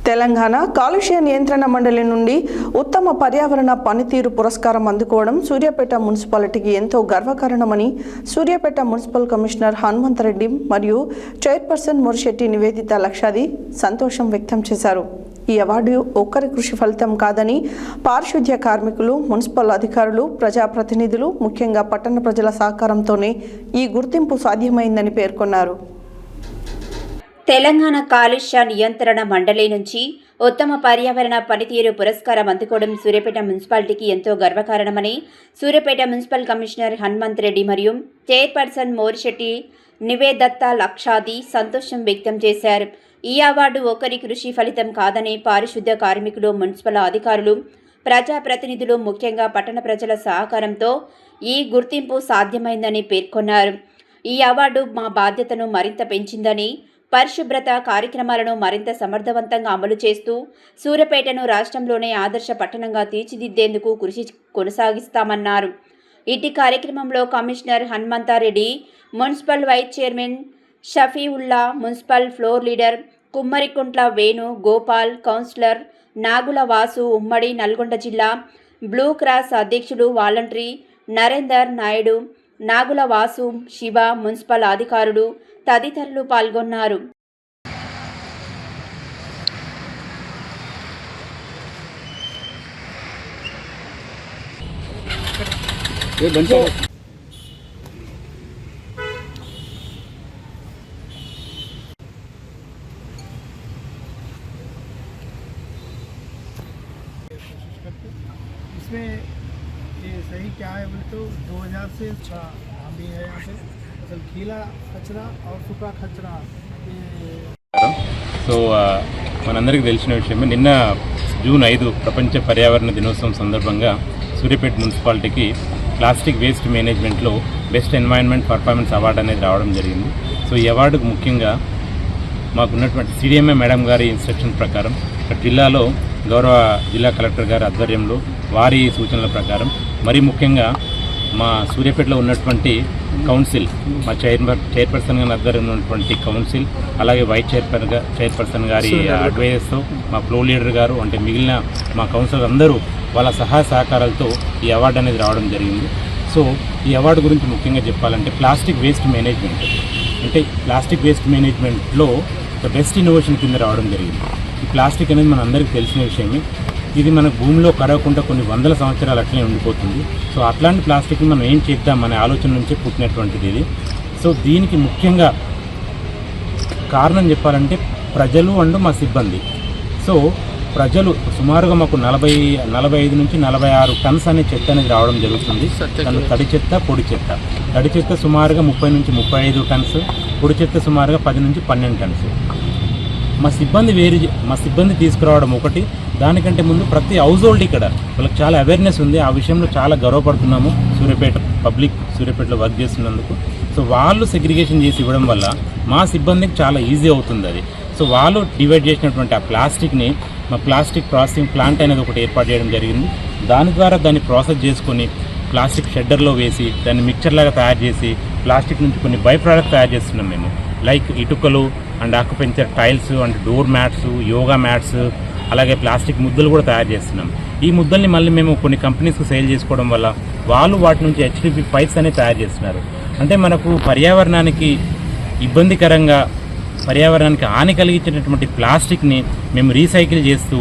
తెలంగాణ కాలుష్య నియంత్రణ మండలి నుండి ఉత్తమ పర్యావరణ పనితీరు పురస్కారం అందుకోవడం సూర్యాపేట మున్సిపాలిటీకి ఎంతో గర్వకారణమని సూర్యాపేట మున్సిపల్ కమిషనర్ హనుమంతరెడ్డి మరియు చైర్పర్సన్ మురిశెట్టి నివేదిత లక్షాది సంతోషం వ్యక్తం చేశారు. ఈ అవార్డు ఒక్కరి కృషి ఫలితం కాదని పారిశుద్ధ్య కార్మికులు, మున్సిపల్ అధికారులు, ప్రజాప్రతినిధులు, ముఖ్యంగా పట్టణ ప్రజల సహకారంతోనే ఈ గుర్తింపు సాధ్యమైందని పేర్కొన్నారు. తెలంగాణ కాలుష్య నియంత్రణ మండలి నుంచి ఉత్తమ పర్యావరణ పనితీరు పురస్కారం అందుకోవడం సూర్యాపేట మున్సిపాలిటీకి ఎంతో గర్వకారణమని సూర్యాపేట మున్సిపల్ కమిషనర్ హనుమంతరెడ్డి మరియు చైర్పర్సన్ మోరిశెట్టి నివేదిత లక్షాది సంతోషం వ్యక్తం చేశారు. ఈ అవార్డు ఒకరి కృషి ఫలితం కాదని పారిశుద్ధ్య కార్మికులు, మున్సిపల్ అధికారులు, ప్రజాప్రతినిధులు, ముఖ్యంగా పట్టణ ప్రజల సహకారంతో ఈ గుర్తింపు సాధ్యమైందని పేర్కొన్నారు. ఈ అవార్డు మా బాధ్యతను మరింత పెంచిందని, పరిశుభ్రత కార్యక్రమాలను మరింత సమర్థవంతంగా అమలు చేస్తూ సూర్యాపేటను రాష్ట్రంలోనే ఆదర్శ పట్టణంగా తీర్చిదిద్దేందుకు కృషి కొనసాగిస్తామన్నారు. ఇటీ కార్యక్రమంలో commissioner Hanumantha Reddy, municipal vice chairman Shafiullah, municipal floor leader Kummarikuntla Venu Gopal, councillor Nagula Vasu, ఉమ్మడి నల్గొండ జిల్లా బ్లూ క్రాస్ అధ్యక్షుడు వాలంటరీ నరేందర్ నాయుడు, నాగుల వాసు, శివ, మున్సిపల్ అధికారులు తదితరులు పాల్గొన్నారు. इसमें ये सही क्या है बोले तो 2000 से नाम भी है यहाँ पे असल गीला कचरा और सूखा कचरा. సో మనందరికీ తెలిసిన విషయమే, నిన్న జూన్ 5 ప్రపంచ పర్యావరణ దినోత్సవం సందర్భంగా సూర్యాపేట మున్సిపాలిటీకి ప్లాస్టిక్ వేస్ట్ మేనేజ్మెంట్లో బెస్ట్ ఎన్వైరన్మెంట్ పర్ఫార్మెన్స్ అవార్డు అనేది రావడం జరిగింది. సో ఈ అవార్డుకు ముఖ్యంగా మాకున్నటువంటి సిడిఎంఏ మేడం గారి ఇన్స్ట్రక్షన్ ప్రకారం జిల్లాలో గౌరవ జిల్లా కలెక్టర్ గారి ఆధ్వర్యంలో వారి సూచనల ప్రకారం మరి ముఖ్యంగా మా సూర్యాపేటలో ఉన్నటువంటి కౌన్సిల్, మా చైర్పర్సన్ గారి ఆధ్వర్యంలో ఉన్నటువంటి కౌన్సిల్, అలాగే వైస్ చైర్పర్సన్ గారి అడ్వైజర్స్తో మా ఫ్లోర్ లీడర్ గారు అంటే మిగిలిన మా కౌన్సిలర్ అందరూ వాళ్ళ సహాయ సహకారాలతో ఈ అవార్డు అనేది రావడం జరిగింది. సో ఈ అవార్డు గురించి ముఖ్యంగా చెప్పాలంటే ప్లాస్టిక్ వేస్ట్ మేనేజ్మెంట్, అంటే ప్లాస్టిక్ వేస్ట్ మేనేజ్మెంట్లో బెస్ట్ ఇన్నోవేషన్ కింద రావడం జరిగింది. ఈ ప్లాస్టిక్ అనేది మన అందరికీ తెలిసిన విషయమే. ఇది మన భూమిలో కరగకుండా కొన్ని వందల సంవత్సరాలు అట్లనే ఉండిపోతుంది. సో అట్లాంటి ప్లాస్టిక్ని మనం ఏం చేద్దాం అనే ఆలోచన నుంచే పుట్టినటువంటిది ఇది. సో దీనికి ముఖ్యంగా కారణం చెప్పాలంటే ప్రజలు అండ్ మా సిబ్బంది. సో ప్రజలు సుమారుగా మాకు 45 నుంచి 46 టన్స్ అనే చెత్త అనేది రావడం జరుగుతుంది. తడి చెత్త, పొడి చెత్త. తడి చెత్త సుమారుగా 30 నుంచి 35 టన్స్, పొడి చెత్త సుమారుగా 10 నుంచి 12 టన్స్. మా సిబ్బంది తీసుకురావడం ఒకటి. దానికంటే ముందు ప్రతి హౌస్ హోల్డ్ ఇక్కడ వాళ్ళకి చాలా అవేర్నెస్ ఉంది. ఆ విషయంలో చాలా గర్వపడుతున్నాము సూర్యాపేట పబ్లిక్ సూర్యాపేటలో వర్క్ చేస్తున్నందుకు. సో వాళ్ళు సెగ్రిగేషన్ చేసి ఇవ్వడం వల్ల మా సిబ్బందికి చాలా ఈజీ అవుతుంది అది. సో వాళ్ళు డివైడ్ చేసినటువంటి ఆ ప్లాస్టిక్ని మా ప్లాస్టిక్ ప్రాసెసింగ్ ప్లాంట్ అనేది ఒకటి ఏర్పాటు చేయడం జరిగింది. దాని ద్వారా దాన్ని ప్రాసెస్ చేసుకొని ప్లాస్టిక్ షెడ్డర్లో వేసి దాన్ని మిక్చర్లాగా తయారు చేసి ప్లాస్టిక్ నుంచి కొన్ని బై ప్రోడక్ట్ తయారు చేస్తున్నాం మేము. లైక్ ఇటుకలు and acupuncture tiles and door mats, yoga mats, అలాగే ప్లాస్టిక్ ముద్దలు కూడా తయారు చేస్తున్నాం. ఈ ముద్దల్ని మళ్ళీ మేము కొన్ని కంపెనీస్కి సేల్ చేసుకోవడం వల్ల వాళ్ళు వాటి నుంచి HDPE పైప్స్ అనేవి తయారు చేస్తున్నారు. అంటే మనకు పర్యావరణానికి ఇబ్బందికరంగా, పర్యావరణానికి హాని కలిగించేటటువంటి ప్లాస్టిక్ని మేము రీసైకిల్ చేస్తూ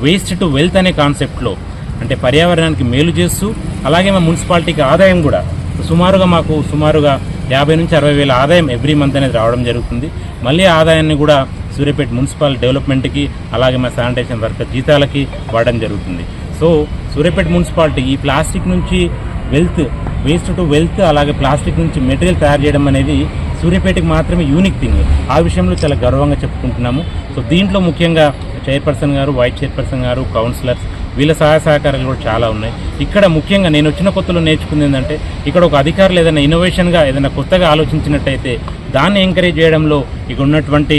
వేస్ట్ టు వెల్త్ అనే కాన్సెప్ట్లో, అంటే పర్యావరణానికి మేలు చేస్తూ అలాగే మా మున్సిపాలిటీకి ఆదాయం కూడా సుమారుగా 50 నుంచి 60 వేల ఆదాయం ఎవ్రీ మంత్ అనేది రావడం జరుగుతుంది. మళ్ళీ ఆదాయాన్ని కూడా సూర్యాపేట మున్సిపల్ డెవలప్మెంట్కి అలాగే మా శానిటేషన్ వర్కర్ జీతాలకి వాడడం జరుగుతుంది. సో సూర్యాపేట మున్సిపాలిటీ ఈ ప్లాస్టిక్ నుంచి వేస్ట్ టు వెల్త్ అలాగే ప్లాస్టిక్ నుంచి మెటీరియల్ తయారు చేయడం అనేది సూర్యాపేటకి మాత్రమే యూనిక్ థింగ్. ఆ విషయంలో చాలా గర్వంగా చెప్పుకుంటున్నాము. సో దీంట్లో ముఖ్యంగా చైర్పర్సన్ గారు, వైస్ చైర్పర్సన్ గారు, కౌన్సిలర్స్ వీళ్ళ సహాయ సహకారాలు కూడా చాలా ఉన్నాయి. ఇక్కడ ముఖ్యంగా నేను వచ్చిన కొత్తలో నేర్చుకుంది ఏంటంటే ఇక్కడ ఒక అధికారులు ఏదైనా ఇన్నోవేషన్గా ఏదైనా కొత్తగా ఆలోచించినట్టయితే దాన్ని ఎంకరేజ్ చేయడంలో ఇక్కడ ఉన్నటువంటి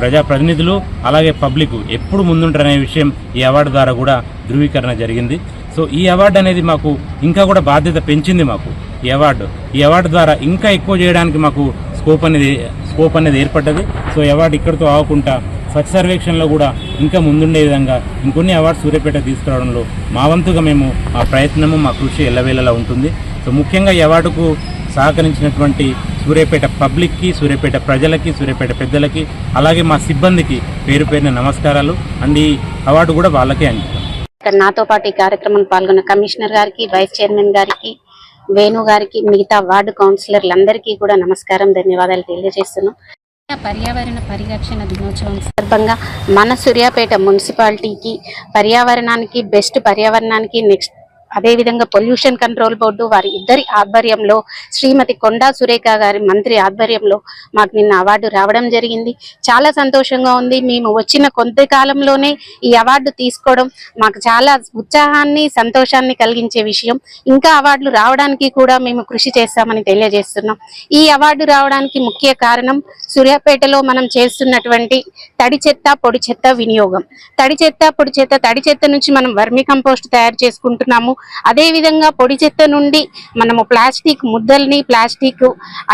ప్రజాప్రతినిధులు అలాగే పబ్లిక్ ఎప్పుడు ముందుంటారనే విషయం ఈ అవార్డు ద్వారా కూడా ధృవీకరణ జరిగింది. సో ఈ అవార్డు అనేది మాకు ఇంకా కూడా బాధ్యత పెంచింది. మాకు ఈ అవార్డు ద్వారా ఇంకా ఎక్కువ చేయడానికి మాకు స్కోప్ అనేది ఏర్పడ్డది. సో అవార్డు ఇక్కడితో ఆగకుండా స్వచ్ఛ సర్వేక్షణలో కూడా ఇంకా ముందుండే విధంగా ఇంకొన్ని అవార్డ్స్ సూర్యాపేట తీసుకురావడంలో మా వంతుగా మేము మా ప్రయత్నము మా కృషి ఎల్లవేళలా ఉంటుంది. సో ముఖ్యంగా ఈ అవార్డుకు సహకరించినటువంటి సూర్యాపేట పబ్లిక్కి, సూర్యాపేట ప్రజలకి, సూర్యాపేట పెద్దలకి, అలాగే మా సిబ్బందికి పేరు పేరున నమస్కారాలు. అండ్ ఈ అవార్డు కూడా వాళ్ళకే అంకితం. నాతో పాటు ఈ కార్యక్రమంలో పాల్గొన్న కమిషనర్ గారికి, వైస్ చైర్మన్ గారికి, వేణు గారికి, మిగతా వార్డు కౌన్సిలర్లందరికీ కూడా నమస్కారం, ధన్యవాదాలు తెలియజేస్తున్నాం. పర్యావరణ పరిరక్షణ దినోత్సవం సందర్భంగా మన సూర్యాపేట మున్సిపాలిటీకి పర్యావరణానికి, బెస్ట్ పర్యావరణానికి, నెక్స్ట్ అదేవిధంగా పొల్యూషన్ కంట్రోల్ బోర్డు వారి ఇద్దరి ఆధ్వర్యంలో, శ్రీమతి కొండా సురేఖ గారి మంత్రి ఆధ్వర్యంలో మాకు నిన్న అవార్డు రావడం జరిగింది. చాలా సంతోషంగా ఉంది. మేము వచ్చిన కొంతకాలంలోనే ఈ అవార్డు తీసుకోవడం మాకు చాలా ఉత్సాహాన్ని, సంతోషాన్ని కలిగించే విషయం. ఇంకా అవార్డులు రావడానికి కూడా మేము కృషి చేస్తామని తెలియజేస్తున్నాం. ఈ అవార్డు రావడానికి ముఖ్య కారణం సూర్యాపేటలో మనం చేస్తున్నటువంటి తడి చెత్త, పొడి చెత్త వినియోగం. తడి చెత్త నుంచి మనం వర్మి కంపోస్ట్ తయారు చేసుకుంటున్నాము. అదే విధంగా పొడి చెత్త నుండి మనము ప్లాస్టిక్ ముద్దల్ని, ప్లాస్టిక్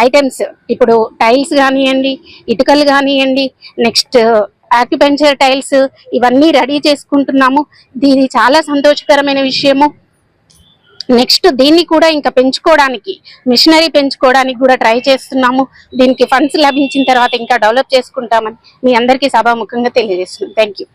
ఐటమ్స్, ఇప్పుడు టైల్స్ కానివ్వండి, ఇటుకలు కానివ్వండి, నెక్స్ట్ ఆక్యుపెంచర్ టైల్స్, ఇవన్నీ రెడీ చేసుకుంటున్నాము. ఇది చాలా సంతోషకరమైన విషయము. నెక్స్ట్ దీన్ని కూడా ఇంకా పెంచుకోవడానికి, మిషనరీ పెంచుకోవడానికి కూడా ట్రై చేస్తున్నాము. దీనికి ఫండ్స్ లభించిన తర్వాత ఇంకా డెవలప్ చేసుకుంటామని మీ అందరికీ సభాముఖంగా తెలియజేస్తున్నాం. Thank you.